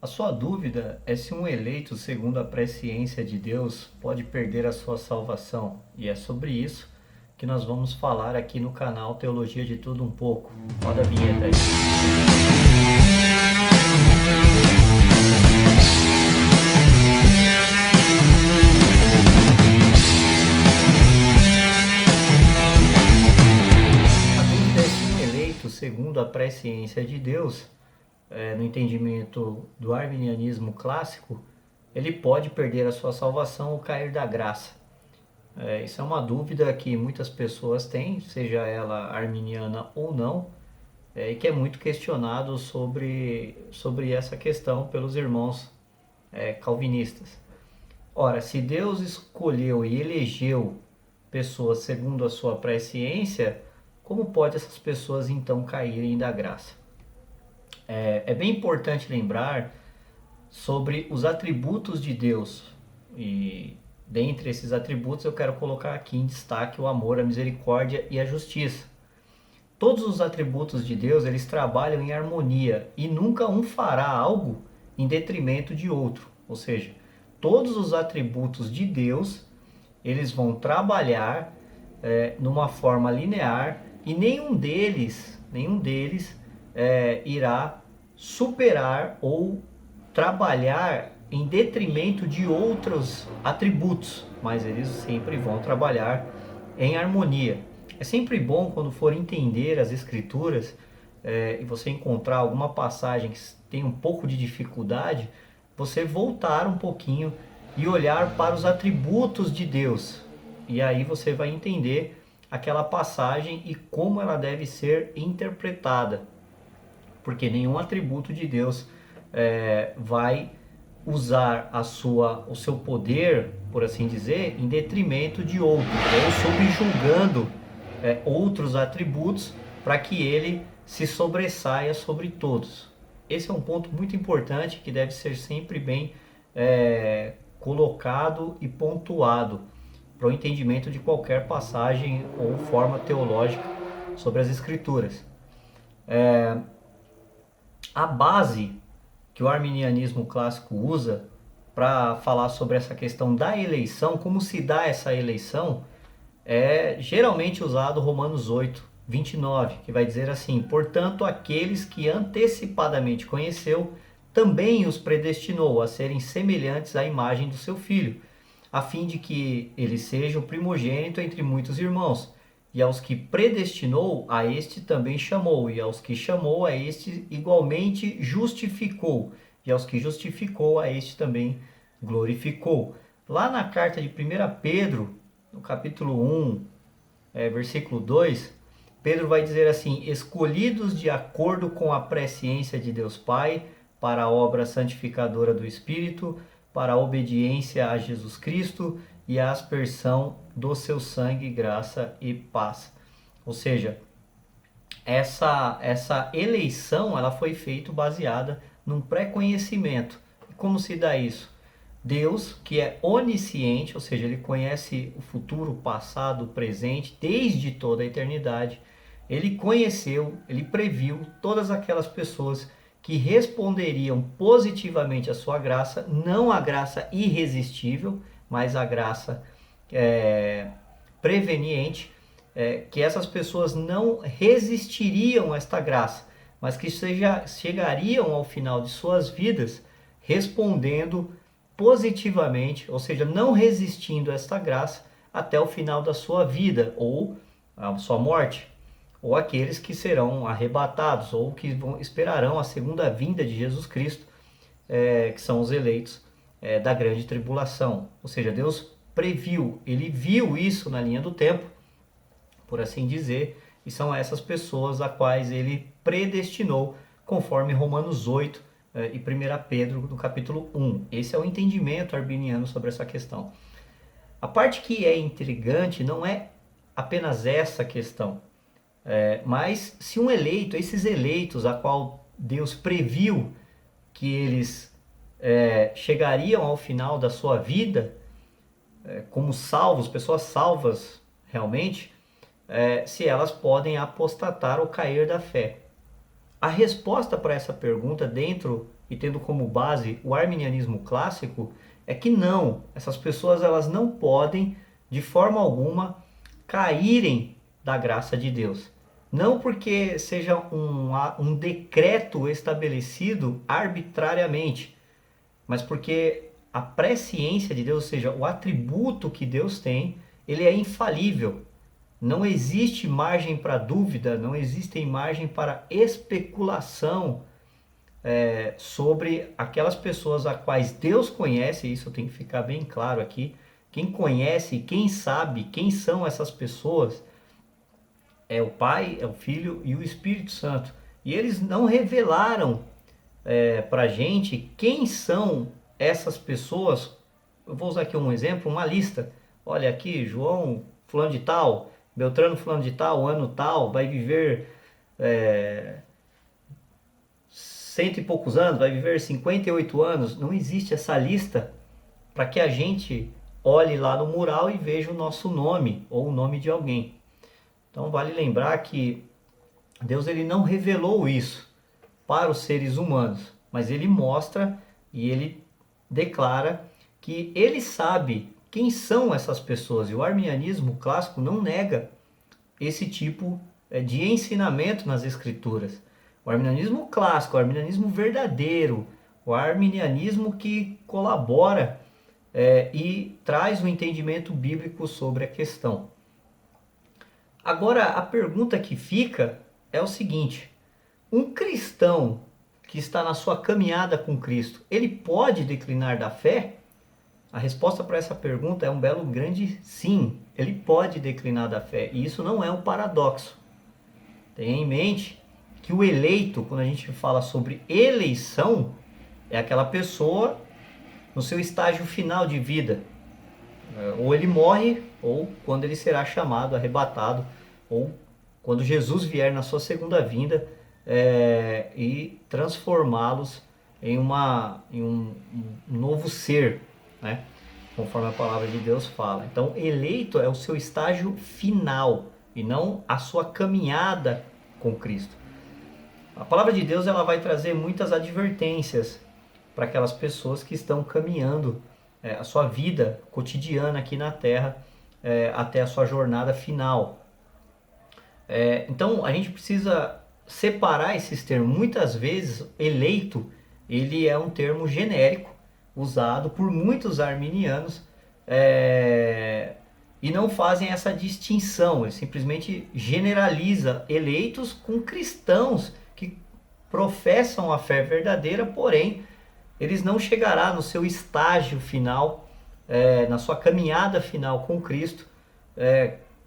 A sua dúvida é se um eleito segundo a presciência de Deus pode perder a sua salvação. E é sobre isso que nós vamos falar aqui no canal Teologia de Tudo Um Pouco. Roda a vinheta aí. A dúvida é se um eleito segundo a presciência de Deus, no entendimento do arminianismo clássico, ele pode perder a sua salvação ou cair da graça. Isso é uma dúvida que muitas pessoas têm, seja ela arminiana ou não, e que é muito questionado sobre essa questão pelos irmãos calvinistas. Ora, se Deus escolheu e elegeu pessoas segundo a sua presciência, como pode essas pessoas então caírem da graça? É bem importante lembrar sobre os atributos de Deus. E dentre esses atributos eu quero colocar aqui em destaque o amor, a misericórdia e a justiça. Todos os atributos de Deus, eles trabalham em harmonia e nunca um fará algo em detrimento de outro. Ou seja, todos os atributos de Deus, eles vão trabalhar numa forma linear e nenhum deles irá superar ou trabalhar em detrimento de outros atributos, mas eles sempre vão trabalhar em harmonia. É sempre bom quando for entender as escrituras e você encontrar alguma passagem que tem um pouco de dificuldade, você voltar um pouquinho e olhar para os atributos de Deus. E aí você vai entender aquela passagem e como ela deve ser interpretada. Porque nenhum atributo de Deus vai usar o seu poder, por assim dizer, em detrimento de outros, ou subjugando outros atributos para que ele se sobressaia sobre todos. Esse é um ponto muito importante que deve ser sempre bem colocado e pontuado para o entendimento de qualquer passagem ou forma teológica sobre as Escrituras. A base que o arminianismo clássico usa para falar sobre essa questão da eleição, como se dá essa eleição, é geralmente usado Romanos 8, 29, que vai dizer assim: portanto, aqueles que antecipadamente conheceu, também os predestinou a serem semelhantes à imagem do seu Filho, a fim de que ele seja o primogênito entre muitos irmãos. E aos que predestinou, a este também chamou, e aos que chamou, a este igualmente justificou, e aos que justificou, a este também glorificou. Lá na carta de 1 Pedro, no capítulo 1, versículo 2, Pedro vai dizer assim: escolhidos de acordo com a presciência de Deus Pai, para a obra santificadora do Espírito, para a obediência a Jesus Cristo e a aspersão do seu sangue, graça e paz. Ou seja, essa eleição ela foi feita baseada num pré-conhecimento. E como se dá isso? Deus, que é onisciente, ou seja, ele conhece o futuro, o passado, o presente, desde toda a eternidade, ele conheceu, ele previu todas aquelas pessoas que responderiam positivamente à sua graça, não a graça irresistível, mas a graça preveniente, que essas pessoas não resistiriam a esta graça, mas que chegariam ao final de suas vidas respondendo positivamente, ou seja, não resistindo a esta graça até o final da sua vida ou a sua morte, ou aqueles que serão arrebatados ou que esperarão a segunda vinda de Jesus Cristo, que são os eleitos da grande tribulação. Ou seja, Deus previu, ele viu isso na linha do tempo, por assim dizer, e são essas pessoas a quais ele predestinou, conforme Romanos 8 e 1 Pedro, no capítulo 1. Esse é o entendimento arminiano sobre essa questão. A parte que é intrigante não é apenas essa questão, mas se um eleito, esses eleitos a qual Deus previu que eles chegariam ao final da sua vida como salvos, pessoas salvas realmente, se elas podem apostatar ou cair da fé. A resposta para essa pergunta dentro e tendo como base o arminianismo clássico, é que não, essas pessoas elas não podem de forma alguma caírem da graça de Deus. Não porque seja um decreto estabelecido arbitrariamente, mas porque a presciência de Deus, ou seja, o atributo que Deus tem, ele é infalível. Não existe margem para dúvida, não existe margem para especulação sobre aquelas pessoas a quais Deus conhece. Isso tem que ficar bem claro aqui. Quem conhece, quem sabe quem são essas pessoas é o Pai, é o Filho e o Espírito Santo. E eles não revelaram para a gente quem são essas pessoas. Eu vou usar aqui um exemplo, uma lista. Olha aqui, João fulano de tal, Beltrano fulano de tal, ano tal, vai viver cento e poucos anos, vai viver 58 anos. Não existe essa lista para que a gente olhe lá no mural e veja o nosso nome ou o nome de alguém. Então vale lembrar que Deus ele não revelou isso para os seres humanos, mas ele mostra e ele declara que ele sabe quem são essas pessoas. E o arminianismo clássico não nega esse tipo de ensinamento nas escrituras. O arminianismo clássico, o arminianismo verdadeiro, o arminianismo que colabora e traz o entendimento bíblico sobre a questão. Agora, a pergunta que fica é o seguinte: um cristão que está na sua caminhada com Cristo, ele pode declinar da fé? A resposta para essa pergunta é um belo grande sim. Ele pode declinar da fé, e isso não é um paradoxo. Tenha em mente que o eleito, quando a gente fala sobre eleição, é aquela pessoa no seu estágio final de vida. Ou ele morre, ou quando ele será chamado, arrebatado, ou quando Jesus vier na sua segunda vinda e transformá-los em um novo ser, né? Conforme a palavra de Deus fala. Então, eleito é o seu estágio final e não a sua caminhada com Cristo. A palavra de Deus ela vai trazer muitas advertências para aquelas pessoas que estão caminhando a sua vida cotidiana aqui na Terra até a sua jornada final. Então a gente precisa separar esses termos. Muitas vezes eleito ele é um termo genérico usado por muitos arminianos e não fazem essa distinção. Ele simplesmente generaliza eleitos com cristãos que professam a fé verdadeira, porém eles não chegarão no seu estágio final, na sua caminhada final com Cristo,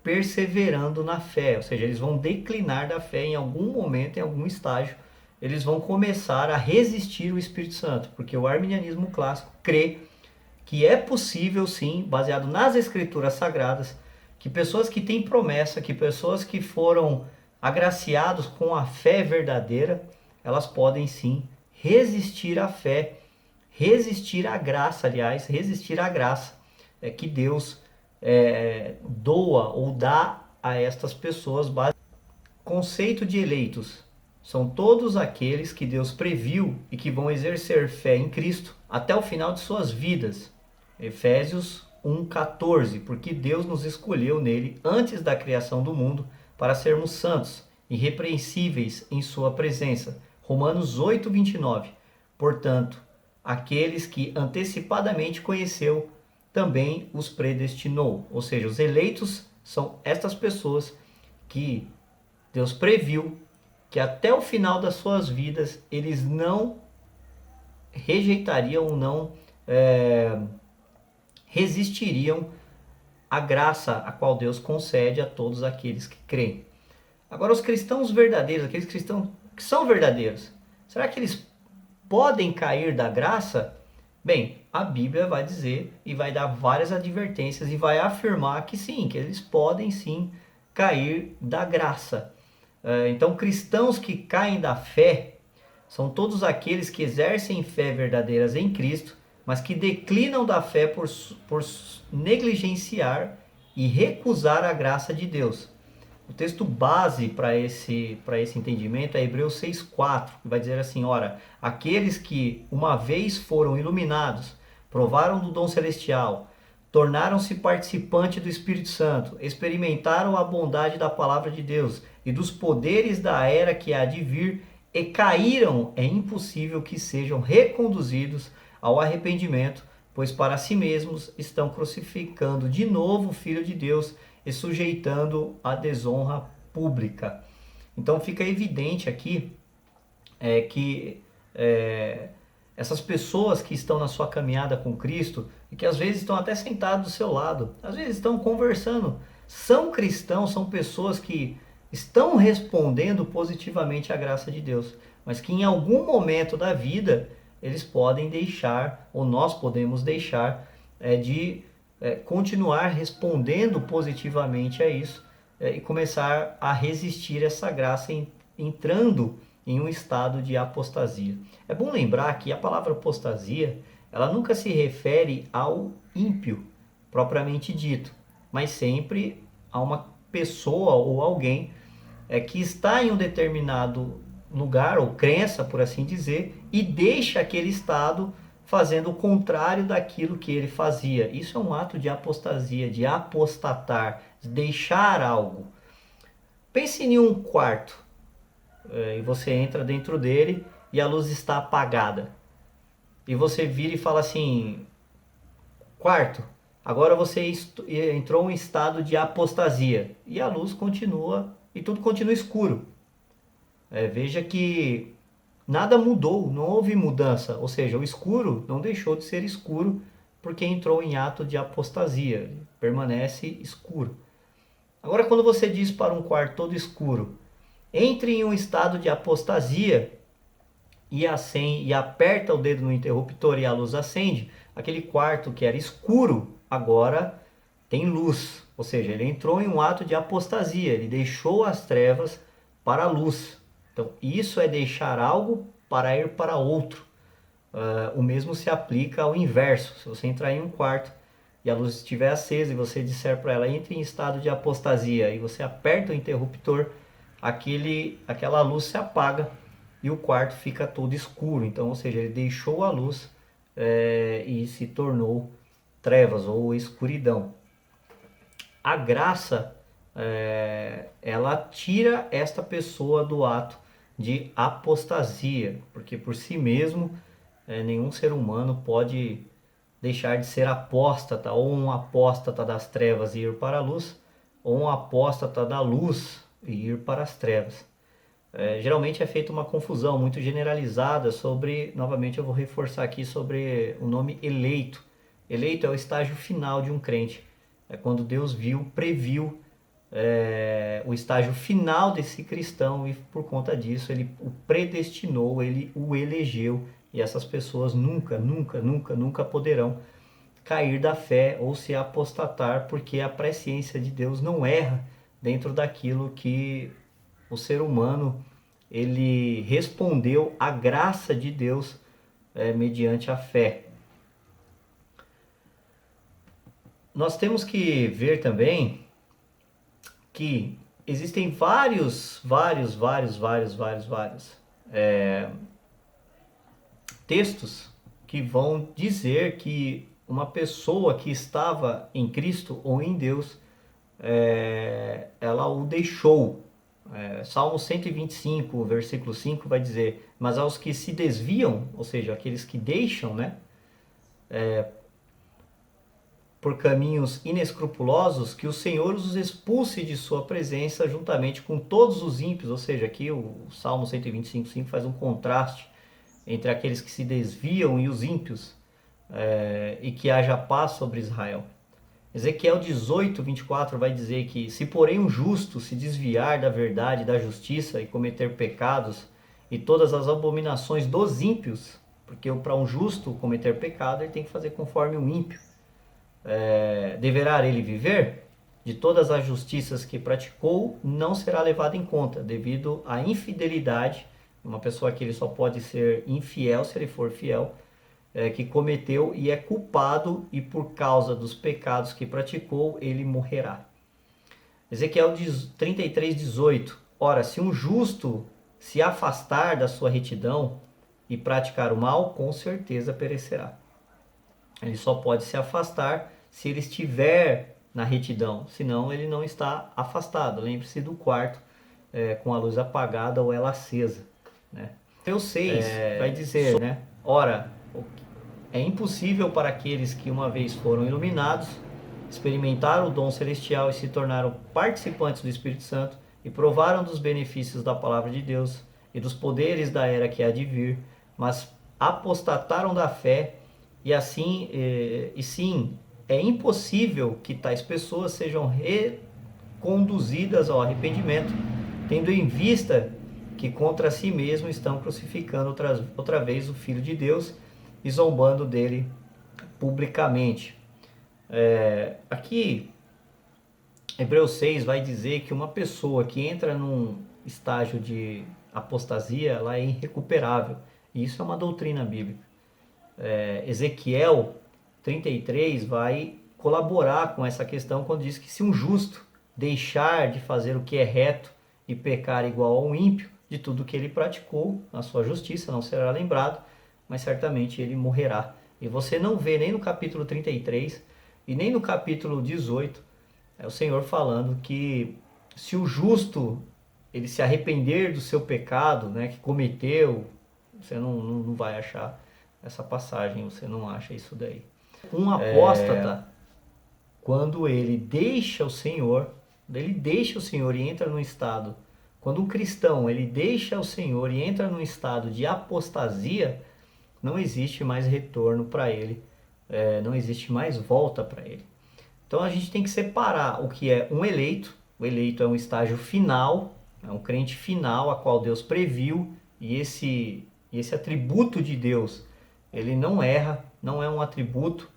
perseverando na fé. Ou seja, eles vão declinar da fé em algum momento, em algum estágio. Eles vão começar a resistir o Espírito Santo, porque o arminianismo clássico crê que é possível sim, baseado nas escrituras sagradas, que pessoas que têm promessa, que pessoas que foram agraciados com a fé verdadeira, elas podem sim resistir à fé, resistir à graça, aliás, resistir à graça que Deus doa ou dá a estas pessoas. Conceito de eleitos são todos aqueles que Deus previu e que vão exercer fé em Cristo até o final de suas vidas. Efésios 1,14, porque Deus nos escolheu nele antes da criação do mundo para sermos santos, irrepreensíveis em sua presença. Romanos 8,29, portanto, aqueles que antecipadamente conheceu, também os predestinou. Ou seja, os eleitos são estas pessoas que Deus previu que até o final das suas vidas eles não rejeitariam ou não resistiriam à graça a qual Deus concede a todos aqueles que creem. Agora, os cristãos verdadeiros, aqueles cristãos que são verdadeiros, será que eles podem cair da graça? Bem, a Bíblia vai dizer e vai dar várias advertências e vai afirmar que sim, que eles podem sim cair da graça. Então, cristãos que caem da fé são todos aqueles que exercem fé verdadeiras em Cristo, mas que declinam da fé por negligenciar e recusar a graça de Deus. O texto base para esse entendimento é Hebreus 6,4, que vai dizer assim: ora, aqueles que uma vez foram iluminados, provaram do dom celestial, tornaram-se participantes do Espírito Santo, experimentaram a bondade da palavra de Deus e dos poderes da era que há de vir, e caíram, é impossível que sejam reconduzidos ao arrependimento, pois para si mesmos estão crucificando de novo o Filho de Deus e sujeitando a desonra pública. Então fica evidente aqui que essas pessoas que estão na sua caminhada com Cristo e que às vezes estão até sentados do seu lado, às vezes estão conversando, são cristãos, são pessoas que estão respondendo positivamente à graça de Deus, mas que em algum momento da vida eles podem deixar, ou nós podemos deixar, de continuar respondendo positivamente a isso e começar a resistir essa graça, entrando em um estado de apostasia. É bom lembrar que a palavra apostasia, ela nunca se refere ao ímpio, propriamente dito, mas sempre a uma pessoa ou alguém que está em um determinado lugar, ou crença, por assim dizer, e deixa aquele estado fazendo o contrário daquilo que ele fazia. Isso é um ato de apostasia, de apostatar, de deixar algo. Pense em um quarto, e você entra dentro dele e a luz está apagada. E você vira e fala assim: quarto, agora você entrou em estado de apostasia. E a luz continua e tudo continua escuro. Veja que nada mudou, não houve mudança, ou seja, o escuro não deixou de ser escuro porque entrou em ato de apostasia, permanece escuro. Agora, quando você diz para um quarto todo escuro, entre em um estado de apostasia e aperta o dedo no interruptor e a luz acende, aquele quarto que era escuro agora tem luz, ou seja, ele entrou em um ato de apostasia, ele deixou as trevas para a luz. Então, isso é deixar algo para ir para outro. O mesmo se aplica ao inverso. Se você entrar em um quarto e a luz estiver acesa e você disser para ela: entre em estado de apostasia, e você aperta o interruptor, aquela luz se apaga e o quarto fica todo escuro. Então, ou seja, ele deixou a luz e se tornou trevas ou escuridão. A graça, ela tira esta pessoa do ato de apostasia, porque por si mesmo nenhum ser humano pode deixar de ser apóstata, ou um apóstata das trevas e ir para a luz, ou um apóstata da luz e ir para as trevas. Geralmente é feita uma confusão muito generalizada sobre, novamente eu vou reforçar aqui sobre o nome eleito. Eleito é o estágio final de um crente. É quando Deus previu o estágio final desse cristão e por conta disso ele o predestinou, ele o elegeu, e essas pessoas nunca, nunca, nunca, nunca poderão cair da fé ou se apostatar, porque a presciência de Deus não erra dentro daquilo que o ser humano ele respondeu à graça de Deus mediante a fé. Nós temos que ver também que existem vários textos que vão dizer que uma pessoa que estava em Cristo ou em Deus, ela o deixou. Salmo 125, versículo 5 vai dizer: mas aos que se desviam, ou seja, aqueles que deixam, por caminhos inescrupulosos, que o Senhor os expulse de sua presença juntamente com todos os ímpios. Ou seja, aqui o Salmo 125:5 faz um contraste entre aqueles que se desviam e os ímpios, e que haja paz sobre Israel. Ezequiel 18:24 vai dizer que: se porém um justo se desviar da verdade, da justiça e cometer pecados e todas as abominações dos ímpios, porque para um justo cometer pecado ele tem que fazer conforme o ímpio, deverá ele viver? De todas as justiças que praticou não será levado em conta, devido à infidelidade. Uma pessoa que ele só pode ser infiel se ele for fiel, que cometeu e é culpado, e por causa dos pecados que praticou ele morrerá. Ezequiel 33:18. Ora, se um justo se afastar da sua retidão e praticar o mal, com certeza perecerá. Ele só pode se afastar se ele estiver na retidão, senão ele não está afastado. Lembre-se do quarto com a luz apagada ou ela acesa, né? Mateus 6 vai dizer, né? Ora, é impossível para aqueles que uma vez foram iluminados, experimentaram o dom celestial e se tornaram participantes do Espírito Santo e provaram dos benefícios da palavra de Deus e dos poderes da era que há de vir, mas apostataram da fé e assim, sim, é impossível que tais pessoas sejam reconduzidas ao arrependimento, tendo em vista que contra si mesmo estão crucificando outra vez o Filho de Deus e zombando dele publicamente. Aqui, Hebreus 6 vai dizer que uma pessoa que entra num estágio de apostasia, ela é irrecuperável. E isso é uma doutrina bíblica. Ezequiel 33 vai colaborar com essa questão quando diz que se um justo deixar de fazer o que é reto e pecar igual a um ímpio, de tudo que ele praticou na sua justiça não será lembrado, mas certamente ele morrerá. E você não vê nem no capítulo 33 e nem no capítulo 18 o Senhor falando que se o justo ele se arrepender do seu pecado, né, que cometeu, você não vai achar essa passagem, você não acha isso daí. Um apóstata, quando ele deixa o Senhor e entra num estado, quando um cristão ele deixa o Senhor e entra num estado de apostasia, não existe mais retorno para ele, não existe mais volta para ele. Então a gente tem que separar o que é um eleito. O eleito é um estágio final, é um crente final a qual Deus previu, e esse atributo de Deus, ele não erra, não é um atributo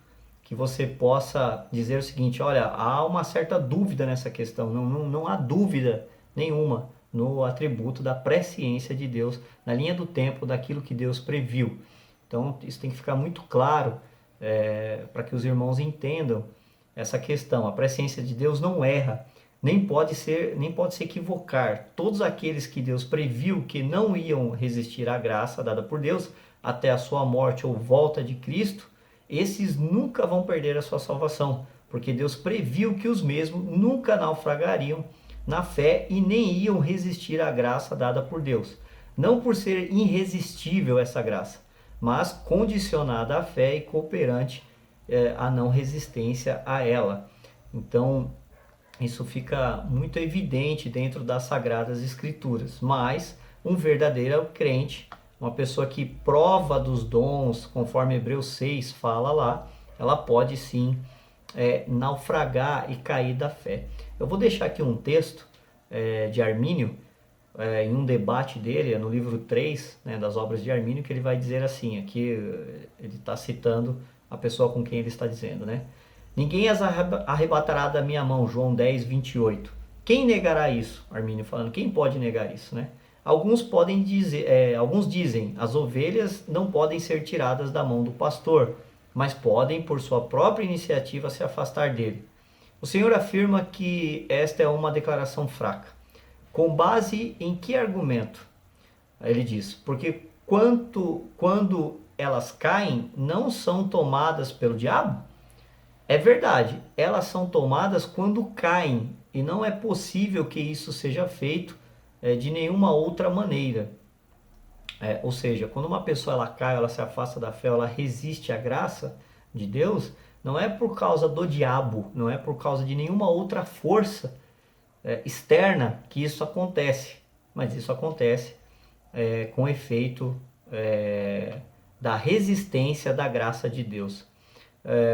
que você possa dizer o seguinte: olha, há uma certa dúvida nessa questão. Não há dúvida nenhuma no atributo da presciência de Deus, na linha do tempo, daquilo que Deus previu. Então isso tem que ficar muito claro para que os irmãos entendam essa questão. A presciência de Deus não erra, nem pode se equivocar. Todos aqueles que Deus previu que não iam resistir à graça dada por Deus até a sua morte ou volta de Cristo, esses nunca vão perder a sua salvação, porque Deus previu que os mesmos nunca naufragariam na fé e nem iam resistir à graça dada por Deus. Não por ser irresistível essa graça, mas condicionada à fé e cooperante a não resistência a ela. Então, isso fica muito evidente dentro das Sagradas Escrituras. Mas um verdadeiro crente, uma pessoa que prova dos dons, conforme Hebreus 6 fala lá, ela pode sim naufragar e cair da fé. Eu vou deixar aqui um texto de Armínio, em um debate dele, no livro 3, né, das obras de Armínio, que ele vai dizer assim, aqui ele está citando a pessoa com quem ele está dizendo, né? Ninguém as arrebatará da minha mão, João 10, 28. Quem negará isso? Armínio falando, quem pode negar isso, né? Alguns dizem, as ovelhas não podem ser tiradas da mão do pastor, mas podem, por sua própria iniciativa, se afastar dele. O Senhor afirma que esta é uma declaração fraca. Com base em que argumento? Ele diz, porque quando elas caem, não são tomadas pelo diabo? É verdade, elas são tomadas quando caem, e não é possível que isso seja feito de nenhuma outra maneira. Ou seja, quando uma pessoa ela cai, ela se afasta da fé, ela resiste à graça de Deus, não é por causa do diabo, não é por causa de nenhuma outra força externa que isso acontece, mas isso acontece com efeito da resistência da graça de Deus.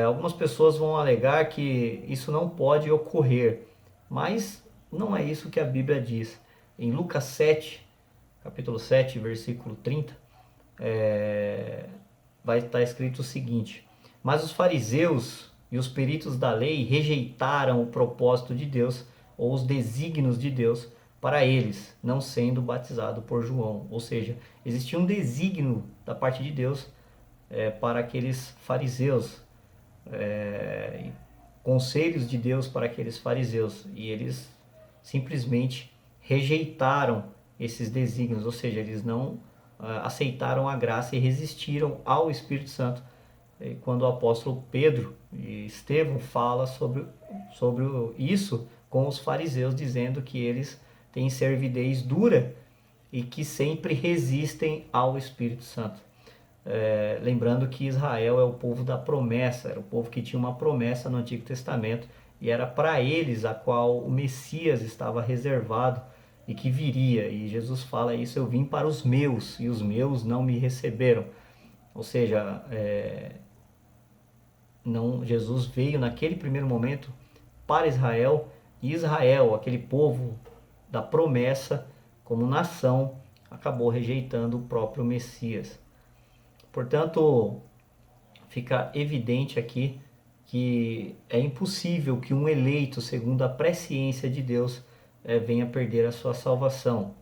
Algumas pessoas vão alegar que isso não pode ocorrer, mas não é isso que a Bíblia diz. Em Lucas 7, capítulo 7, versículo 30, vai estar escrito o seguinte: mas os fariseus e os peritos da lei rejeitaram o propósito de Deus, ou os desígnios de Deus, para eles, não sendo batizado por João. Ou seja, existia um desígnio da parte de Deus para aqueles fariseus, conselhos de Deus para aqueles fariseus, e eles simplesmente rejeitaram esses desígnios, ou seja, eles não aceitaram a graça e resistiram ao Espírito Santo. E quando o apóstolo Pedro e Estevão fala sobre isso com os fariseus, dizendo que eles têm servidez dura e que sempre resistem ao Espírito Santo. Lembrando que Israel é o povo da promessa, era o povo que tinha uma promessa no Antigo Testamento e era para eles a qual o Messias estava reservado e que viria. E Jesus fala isso: eu vim para os meus e os meus não me receberam. Ou seja, não, Jesus veio naquele primeiro momento para Israel, e Israel, aquele povo da promessa, como nação, acabou rejeitando o próprio Messias. Portanto, fica evidente aqui que é impossível que um eleito, segundo a presciência de Deus, venha perder a sua salvação.